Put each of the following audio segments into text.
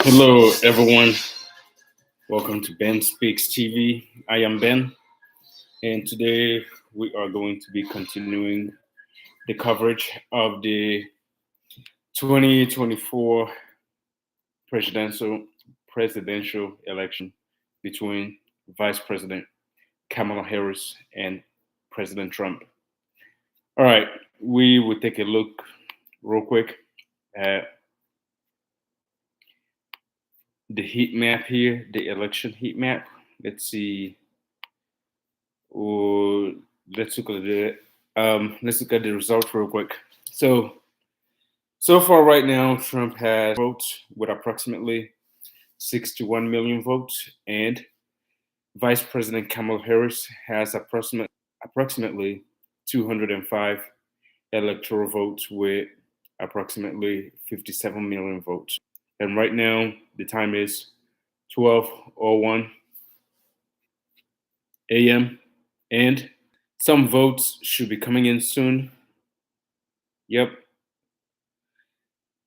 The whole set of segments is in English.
Hello, everyone. Welcome to Ben Speaks TV. I am Ben, and today we are going to be continuing the coverage of the 2024 presidential presidential election between Vice President Kamala Harris and President Trump. All right, we will take a look real quick at the heat map here, the election heat map. Let's see. Or let's look at the results real quick. So far right now, Trump has votes with approximately 61 million votes, and Vice President Kamala Harris has approximately 205 electoral votes with approximately 57 million votes. And right now, the time is 12:01 a.m. and some votes should be coming in soon. Yep,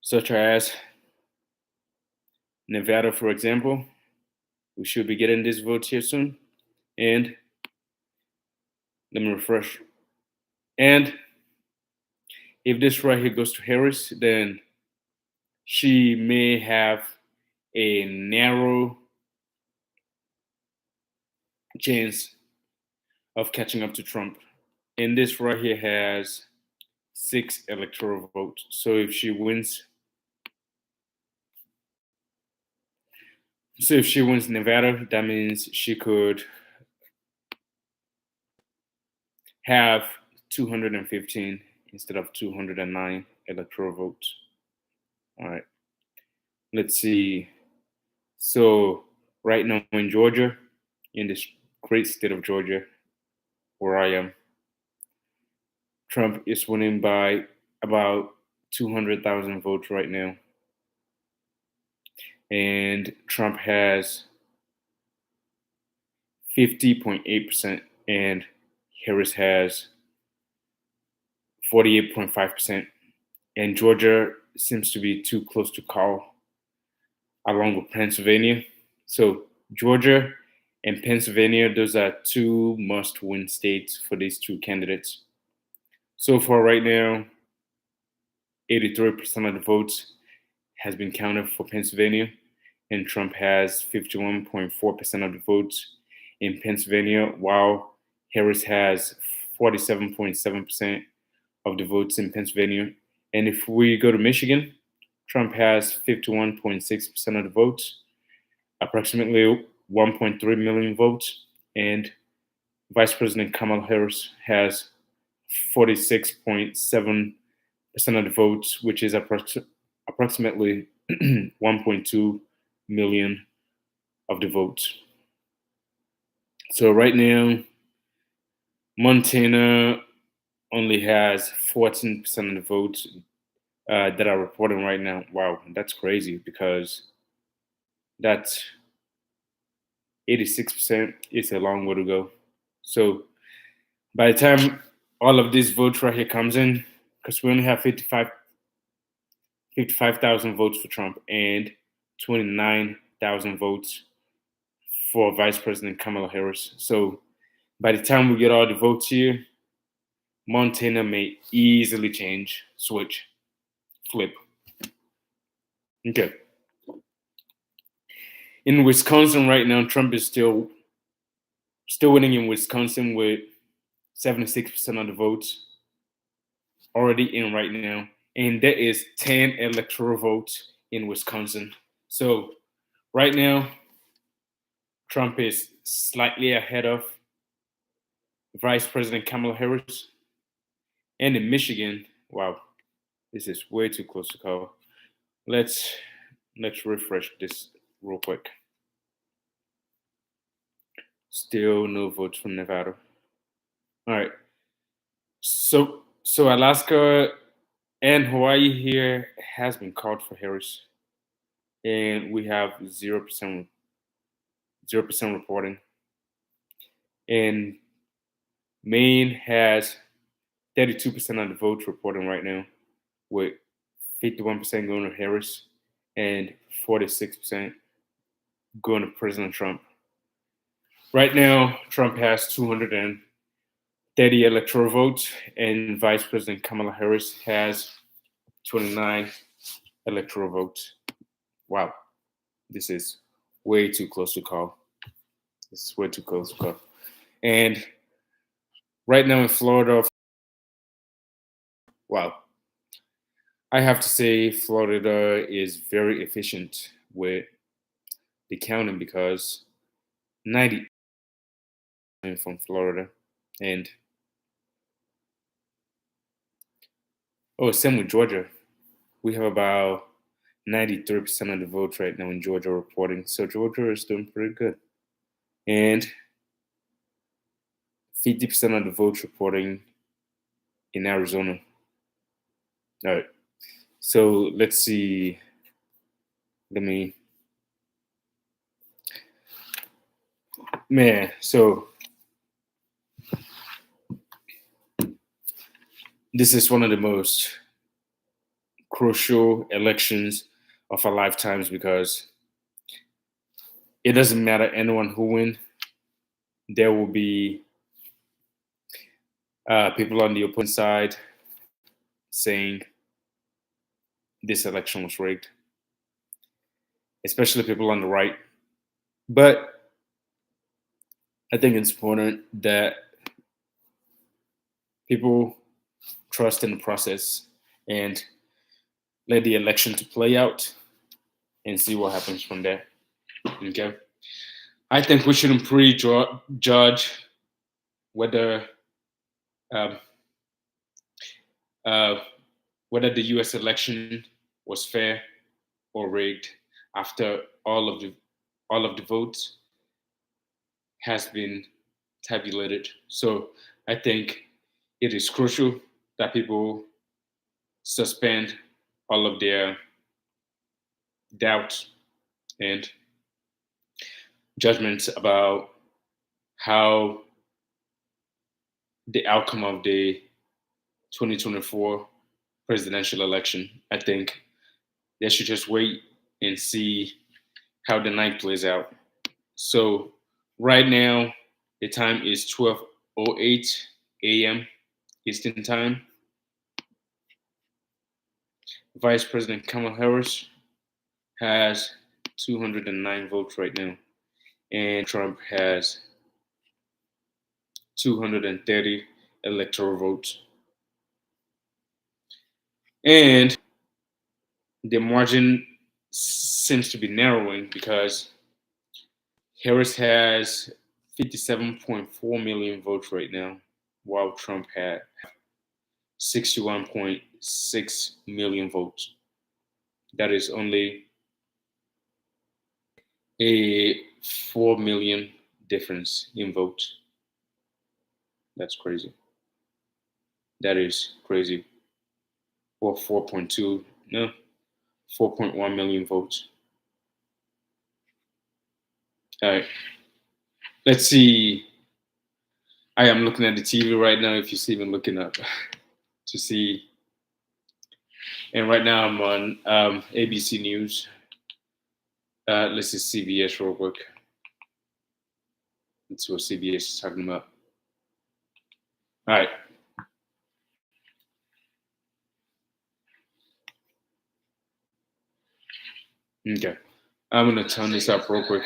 such as Nevada, for example. We should be getting these votes here soon. And let me refresh. And if this right here goes to Harris, then she may have a narrow chance of catching up to Trump. And this right here has 6 electoral votes. So if she wins Nevada, that means she could have 215 instead of 209 electoral votes. All right. Let's see. So right now in Georgia, in this great state of Georgia, where I am, Trump is winning by about 200,000 votes right now. And Trump has 50.8%, and Harris has 48.5%. And Georgia seems to be too close to call, along with Pennsylvania. So Georgia and Pennsylvania, those are two must-win states for these two candidates. So far right now, 83% of the votes has been counted for Pennsylvania, and Trump has 51.4% of the votes in Pennsylvania, while Harris has 47.7% of the votes in Pennsylvania. And if we go to Michigan, Trump has 51.6% of the votes, approximately 1.3 million votes, and Vice President Kamala Harris has 46.7% of the votes, which is approximately 1.2 million of the votes. So right now, Montana only has 14% of the votes that are reporting right now. Wow, that's crazy because that's 86%. It's a long way to go. So by the time all of these votes right here comes in, because we only have 55,000 votes for Trump and 29,000 votes for Vice President Kamala Harris. So by the time we get all the votes here, Montana may easily flip. Okay. In Wisconsin right now, Trump is still winning in Wisconsin with 76% of the votes already in right now. And there is 10 electoral votes in Wisconsin. So right now, Trump is slightly ahead of Vice President Kamala Harris. And in Michigan, wow, this is way too close to call. Let's refresh this real quick. Still no votes from Nevada. All right. So Alaska and Hawaii here has been called for Harris, and we have 0% reporting. And Maine has 32% of the votes reporting right now, with 51% going to Harris, and 46% going to President Trump. Right now, Trump has 230 electoral votes, and Vice President Kamala Harris has 29 electoral votes. Wow, this is way too close to call. This is way too close to call. And right now in Florida, wow, I have to say Florida is very efficient with the counting because 90 from Florida, and same with Georgia. We have about 93% of the votes right now in Georgia reporting, so Georgia is doing pretty good, and 50% of the votes reporting in Arizona. All right, so let's see. So this is one of the most crucial elections of our lifetimes because it doesn't matter anyone who wins. There will be people on the opposing side saying this election was rigged, especially people on the right. But I think it's important that people trust in the process and let the election to play out and see what happens from there. Okay. I think we shouldn't prejudge whether um, uh, whether the U.S. election was fair or rigged after all of the votes has been tabulated. So I think it is crucial that people suspend all of their doubts and judgments about how the outcome of the 2024 presidential election. I think they should just wait and see how the night plays out. So right now, the time is 12:08 a.m. Eastern Time. Vice President Kamala Harris has 209 votes right now, and Trump has 230 electoral votes. And the margin seems to be narrowing because Harris has 57.4 million votes right now, while Trump had 61.6 million votes. That is only a 4 million difference in votes. That's crazy. That is crazy. Or 4.2, no, 4.1 million votes. All right. Let's see. I am looking at the TV right now. If you're even looking up to see, and right now I'm on ABC News. Let's see CBS real quick. Let's see what CBS is talking about. All right. Okay. I'm gonna turn this up real quick.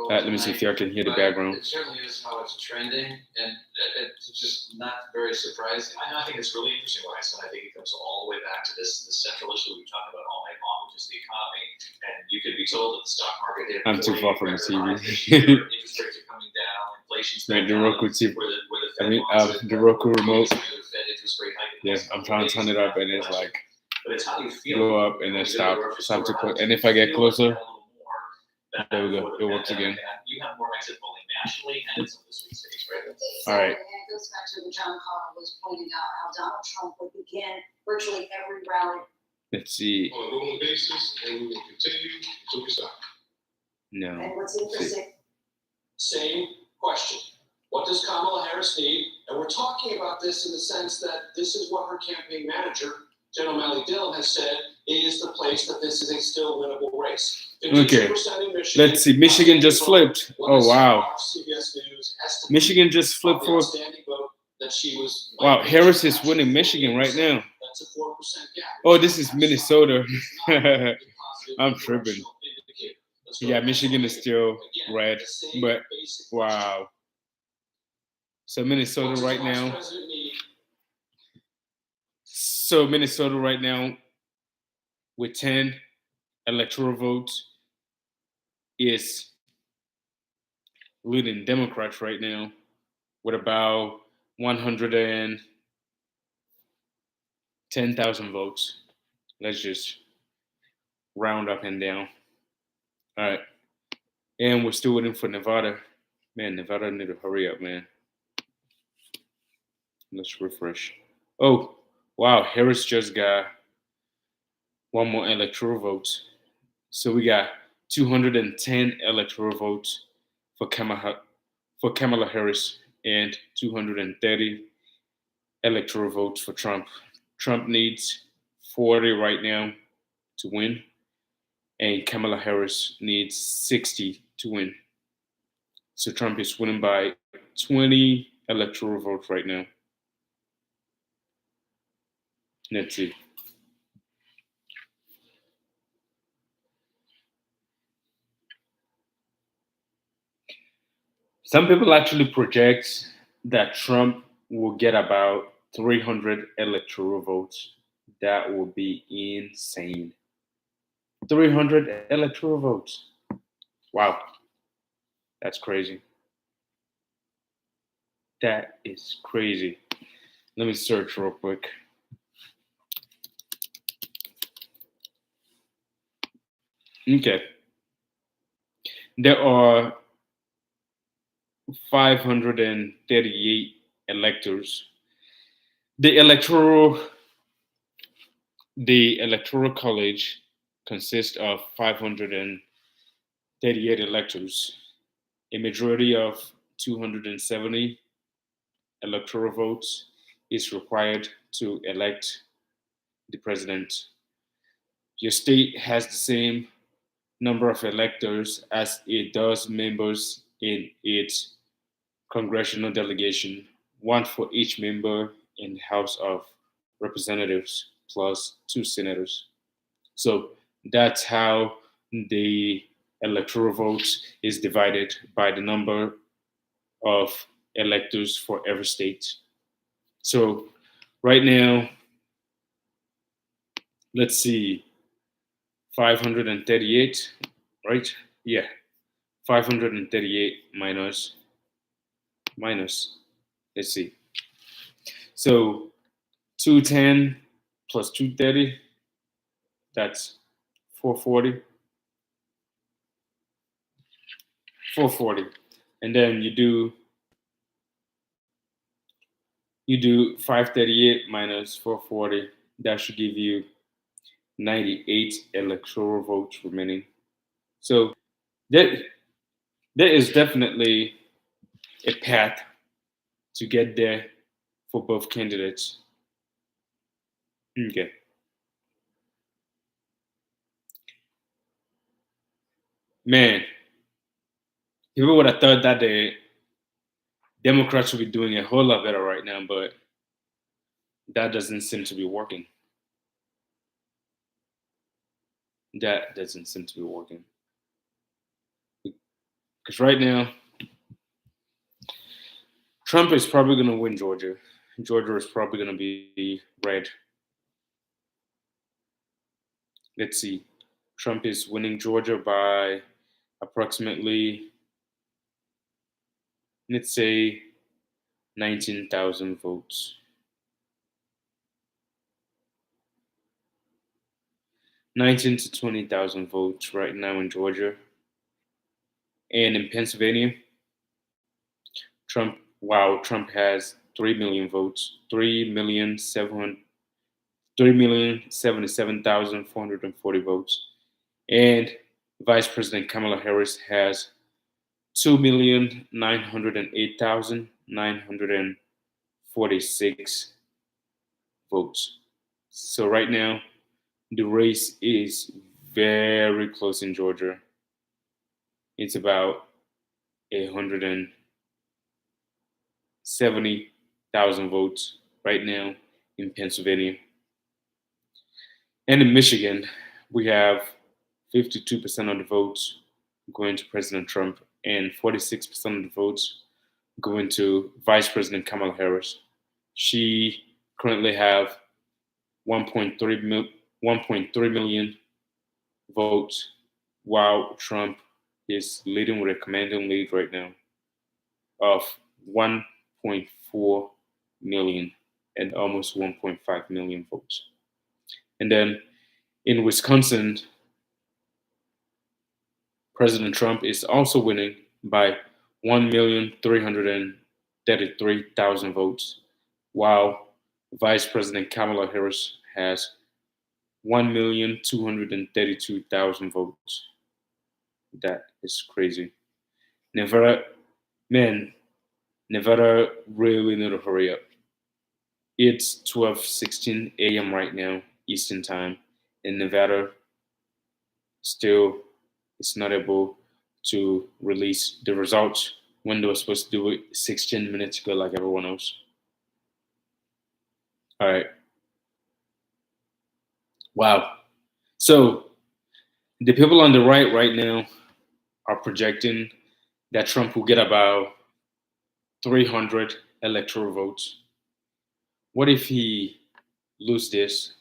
Let me see if y'all can hear the background. It certainly is how it's trending, and it's just not very surprising. I think it's really interesting, Bryson. I think it comes all the way back to this central issue we've talked about all night long, which is the economy. And you could be told that the stock market hit. I'm too far from the TV. Interest rates are coming down, inflation's the Roku TV. The Roku remote. Yeah, I'm trying to turn it up, and it's like go up and then stop to click. And if I get closer. There we go. It works again. You have more exit polling nationally and in some of the swing states, right? All right. And it goes back to what John Connor was pointing out, how Donald Trump would begin virtually every rally. Let's see. On a normal basis, and we will continue until we stop. No. And what's interesting? Same question. What does Kamala Harris need? And we're talking about this in the sense that this is what her campaign manager General Mally Dillon has said is the place that this is a still winnable race. Okay, let's see. Michigan just flipped. Oh, wow. Michigan just flipped for. Wow, Harris is winning Michigan right now. Oh, this is Minnesota. I'm tripping. Yeah, Michigan is still red, but wow. So Minnesota right now. So Minnesota right now with 10 electoral votes is leading Democrats right now with about 110,000 votes. Let's just round up and down. All right. And we're still waiting for Nevada. Man, Nevada need to hurry up, man. Let's refresh. Oh, wow. Harris just got one more electoral vote. So we got 210 electoral votes for Kamala Harris and 230 electoral votes for Trump. Trump needs 40 right now to win, and Kamala Harris needs 60 to win. So Trump is winning by 20 electoral votes right now. Let's see. Some people actually project that Trump will get about 300 electoral votes. That would be insane. 300 electoral votes. Wow. That's crazy. That is crazy. Let me search real quick. Okay. There are 538 electors. The electoral college consists of 538 electors. A majority of 270 electoral votes is required to elect the president. Your state has the same number of electors as it does members in its congressional delegation, one for each member in the House of Representatives plus 2 senators. So that's how the electoral votes is divided by the number of electors for every state. So right now, let's see, 538, right? Yeah, 538 minus, let's see. So 210 plus 230, that's 440. 440. And then you do 538 minus 440. That should give you 98 electoral votes remaining. So there, there is definitely a path to get there for both candidates. Okay. Man, people would have thought that the Democrats would be doing a whole lot better right now, but that doesn't seem to be working. That doesn't seem to be working. Because right now, Trump is probably going to win Georgia. Georgia is probably going to be red. Let's see. Trump is winning Georgia by approximately, let's say, 19,000 votes. 19 to 20,000 votes right now in Georgia. And in Pennsylvania, Trump has 3 million votes, 3,077,440 votes. And Vice President Kamala Harris has 2,908,946 votes. So right now, the race is very close in Georgia. It's about 170,000 votes right now in Pennsylvania. And in Michigan, we have 52% of the votes going to President Trump and 46% of the votes going to Vice President Kamala Harris. She currently have 1.3 million votes, while Trump is leading with a commanding lead right now of 1.4 million and almost 1.5 million votes. And then in Wisconsin, President Trump is also winning by 1,333,000 votes, while Vice President Kamala Harris has 1,232,000 votes. That is crazy. Nevada, man, Nevada really need to hurry up. It's 12:16 a.m. right now, Eastern Time, and Nevada still is not able to release the results when they were supposed to do it 16 minutes ago, like everyone else. All right. Wow. So the people on the right now are projecting that Trump will get about 300 electoral votes. What if he lose this?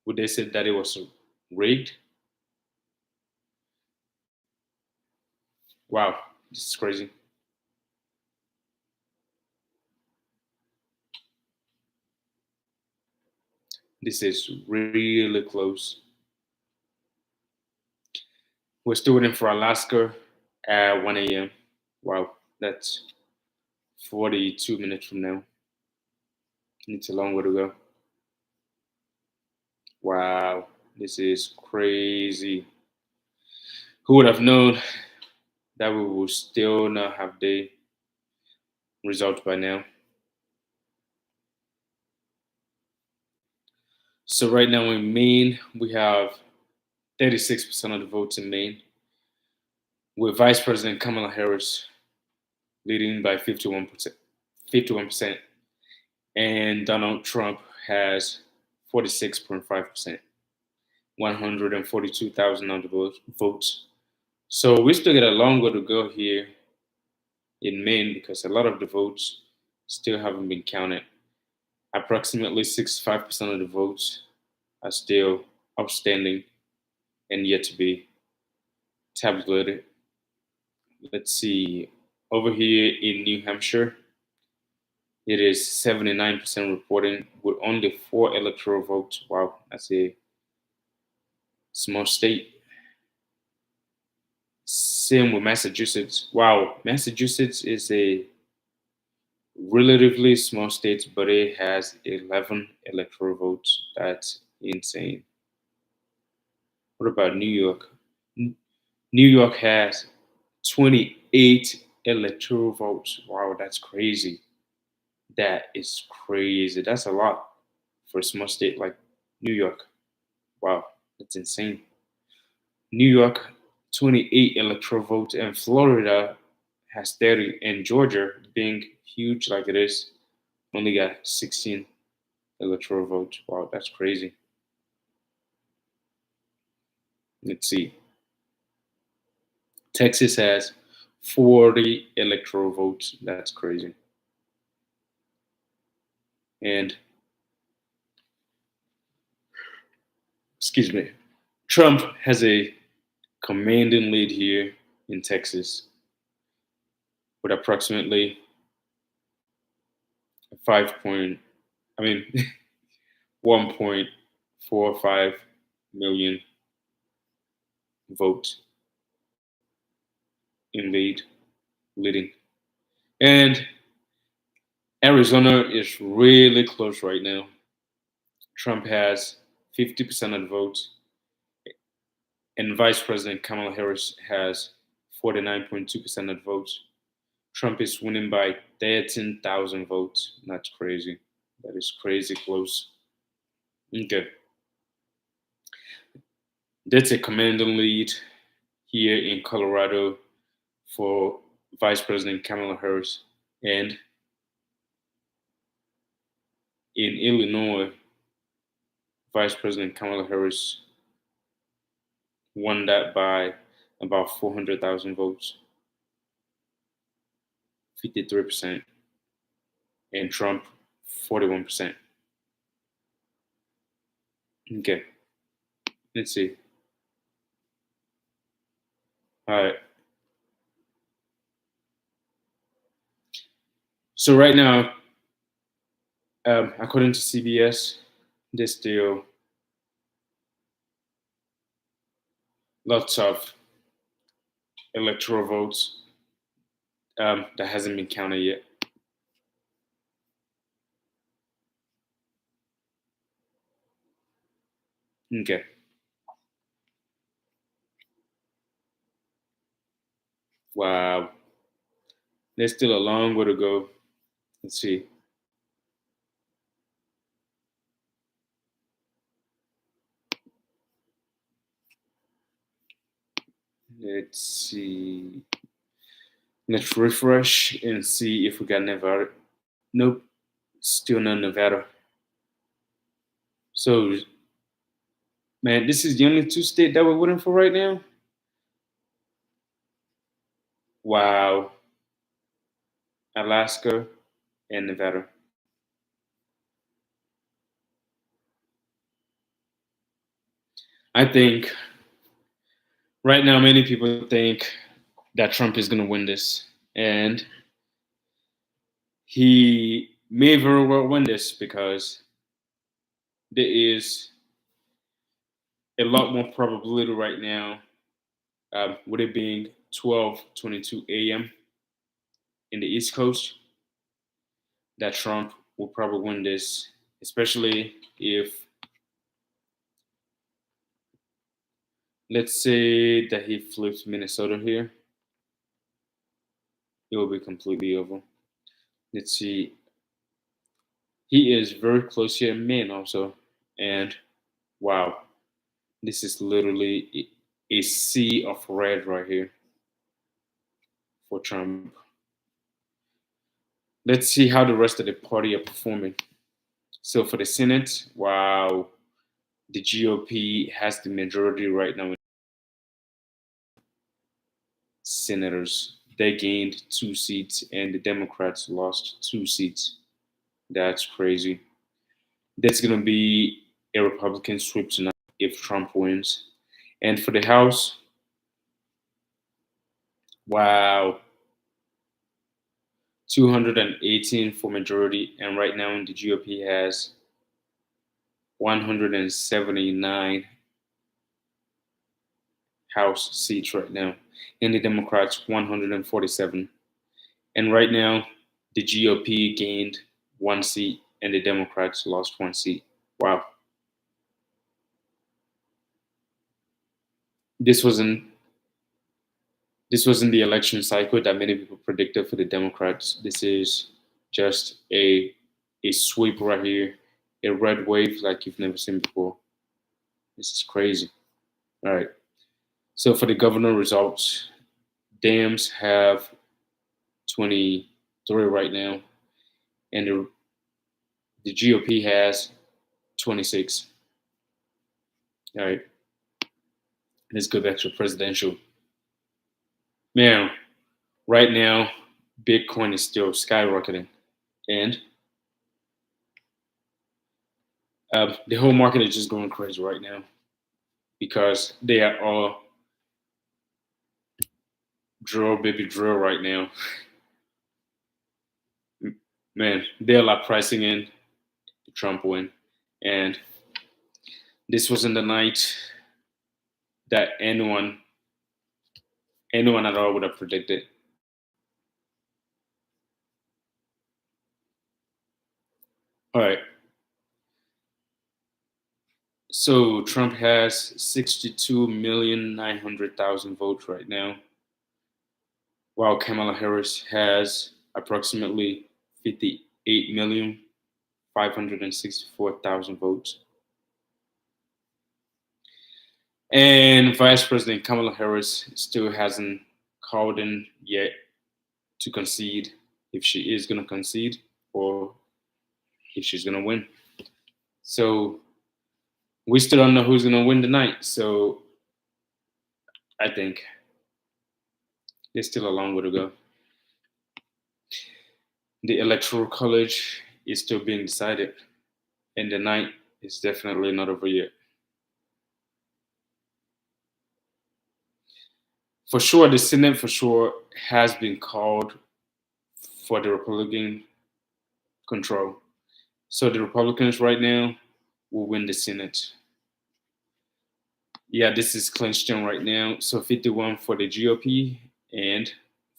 Would they say that it was rigged? Wow, this is crazy. This is really close. We're still waiting for Alaska at 1 a.m. Wow, that's 42 minutes from now. It's a long way to go. Wow, this is crazy. Who would have known that we will still not have the result by now? So right now in Maine, we have 36% of the votes in Maine, with Vice President Kamala Harris leading by 51%, 51%, and Donald Trump has 46.5%, 142,000 of the votes. So we still got a long way to go here in Maine because a lot of the votes still haven't been counted. Approximately 65% of the votes are still outstanding and yet to be tabulated. Let's see. Over here in New Hampshire, it is 79% reporting with only 4 electoral votes. Wow, that's a small state. Same with Massachusetts. Wow, Massachusetts is a relatively small state, but it has 11 electoral votes. That's insane. What about New York? New York has 28 electoral votes. Wow, that's crazy. That is crazy. That's a lot for a small state like New York. Wow, that's insane. New York, 28 electoral votes, and Florida has 30, and Georgia, being huge like it is, only got 16 electoral votes. Wow, that's crazy. Let's see. Texas has 40 electoral votes. That's crazy. And excuse me, Trump has a commanding lead here in Texas with approximately 5 point, I mean, 1.45 million votes in leading. And Arizona is really close right now. Trump has 50% of the votes, and Vice President Kamala Harris has 49.2% of the votes. Trump is winning by 13,000 votes. That's crazy. That is crazy close. Okay. That's a commanding lead here in Colorado for Vice President Kamala Harris. And in Illinois, Vice President Kamala Harris won that by about 400,000 votes, 53%, and Trump 41%. Okay, let's see. All right. So right now, according to CBS, there's still lots of electoral votes that hasn't been counted yet. Okay. Wow. There's still a long way to go. Let's see. Let's see. Let's refresh and see if we got Nevada. Nope, still not Nevada. So, man, this is the only two states that we're waiting for right now. Wow, Alaska and Nevada. I think right now many people think that Trump is going to win this, and he may very well win this because there is a lot more probability right now, with it being 12:22 a.m. in the East Coast, that Trump will probably win this, especially if, let's say, that he flips Minnesota here, it will be completely over. Let's see. He is very close here in Maine also, and wow, this is literally a sea of red right here for Trump. Let's see how the rest of the party are performing. So for the Senate, wow, the GOP has the majority right now in senators. They gained 2 seats, and the Democrats lost 2 seats. That's crazy. That's gonna be a Republican sweep tonight if Trump wins. And for the House, wow, 218 for majority, and right now the GOP has 179 House seats right now, and the Democrats 147. And right now, the GOP gained 1 seat, and the Democrats lost 1 seat. Wow, this wasn't this wasn't the election cycle that many people predicted for the Democrats. This is just a sweep right here, a red wave like you've never seen before. This is crazy. All right. So for the governor results, Dems have 23 right now, and the GOP has 26. All right. Let's go back to presidential. Man, right now, Bitcoin is still skyrocketing, and the whole market is just going crazy right now because they are all drill, baby, drill right now. Man, they're like pricing in the Trump win, and this wasn't the night that anyone at all would have predicted. All right, so Trump has 62,900,000 votes right now, while Kamala Harris has approximately 58,564,000 votes. And Vice President Kamala Harris still hasn't called in yet to concede if she is going to concede or if she's going to win. So we still don't know who's going to win tonight. So I think there's still a long way to go. The Electoral College is still being decided, and the night is definitely not over yet. For sure, the Senate for sure has been called for the Republican control. So the Republicans right now will win the Senate. Yeah, this is clinched in right now. So 51 for the GOP and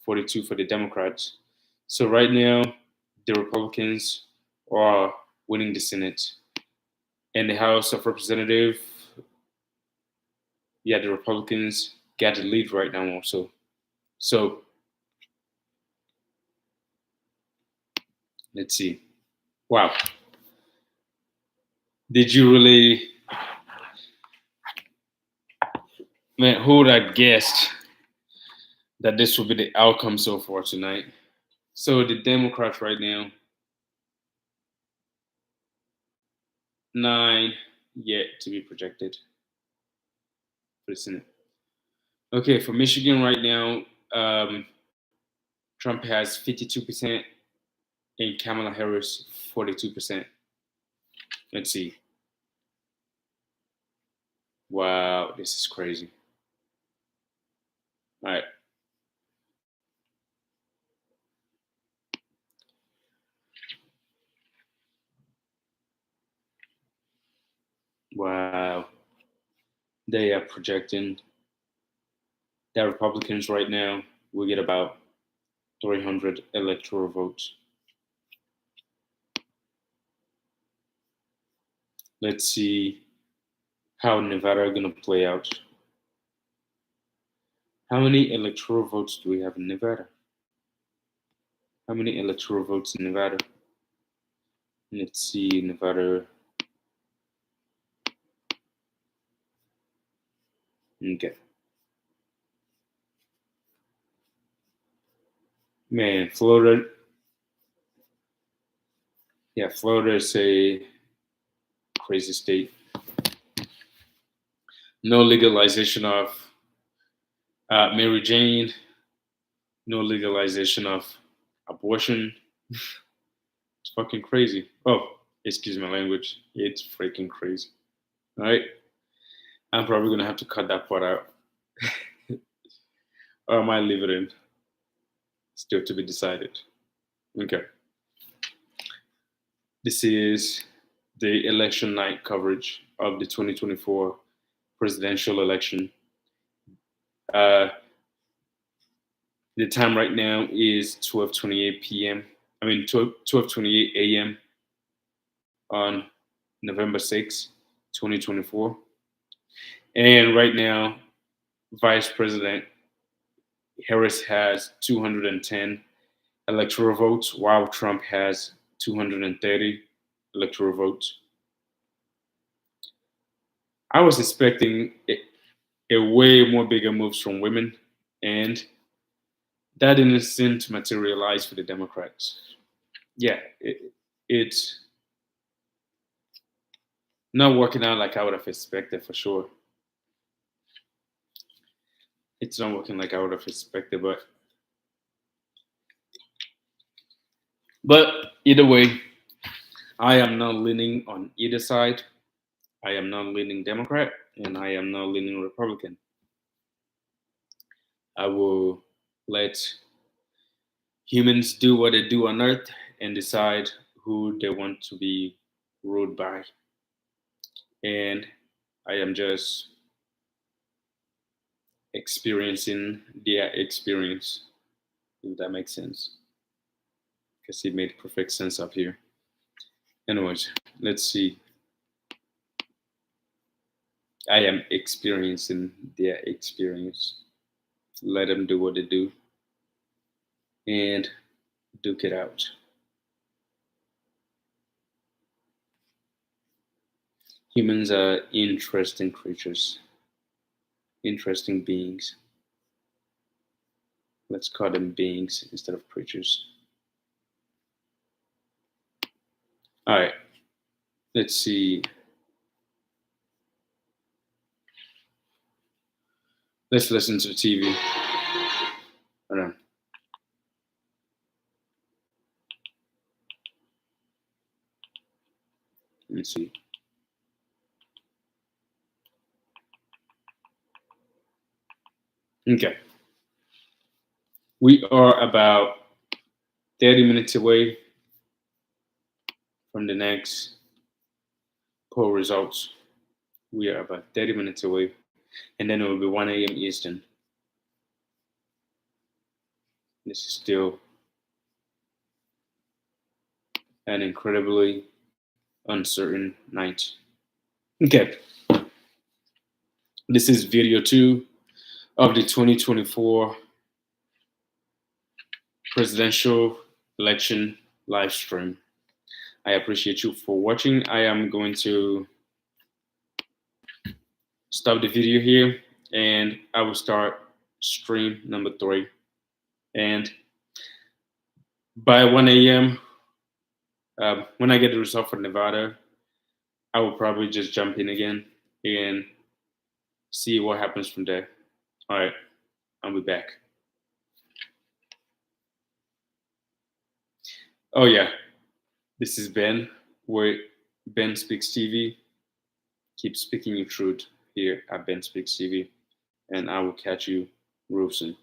42 for the Democrats. So right now, the Republicans are winning the Senate. And the House of Representatives, yeah, the Republicans got the lead right now also. So let's see. Wow. Did you really, man, who would have guessed that this would be the outcome so far tonight? So the Democrats right now, 9 yet to be projected for the Senate. Okay, for Michigan right now, Trump has 52% and Kamala Harris 42%. Let's see. Wow, this is crazy. All right. Wow. They are projecting that Republicans right now will get about 300 electoral votes. Let's see how Nevada are going to play out. How many electoral votes do we have in Nevada? How many electoral votes in Nevada? Let's see, Nevada. Okay. Man, Florida. Yeah, Florida is a crazy state. No legalization of Mary Jane. No legalization of abortion. It's fucking crazy. Oh, excuse my language. It's freaking crazy. All right. I'm probably gonna have to cut that part out, or I might leave it in. Still to be decided. Okay. This is the election night coverage of the 2024 presidential election. Uh, the time right now is 12:28 p.m. I mean 12:28 a.m. on November 6, 2024. And right now, Vice President Harris has 210 electoral votes, while Trump has 230 electoral votes. I was expecting a way more bigger moves from women, and that didn't seem to materialize for the Democrats. Yeah, it's not working out like I would have expected for sure. It's not working like I would have expected, but either way, I am not leaning on either side. I am not leaning Democrat, and I am not leaning Republican. I will let humans do what they do on Earth and decide who they want to be ruled by. And I am just experiencing their experience, if that makes sense. Because it made perfect sense up here. Anyways, let's see. I am experiencing their experience. Let them do what they do and duke it out. Humans are interesting creatures. interesting beings. Let's call them beings instead of preachers. All right, let's see. Let's listen to TV. Hold on. Let me see. Okay. We are about 30 minutes away from the next poll results. We are about 30 minutes away, and then it will be 1 a.m. Eastern. This is still an incredibly uncertain night. Okay. This is video 2 of the 2024 presidential election live stream. I appreciate you for watching. I am going to stop the video here and I will start stream number 3. And by 1 a.m., when I get the result for Nevada, I will probably just jump in again and see what happens from there. All right, I'll be back. Oh yeah, this is Ben with Ben Speaks TV. Keep speaking your truth here at Ben Speaks TV, and I will catch you real soon.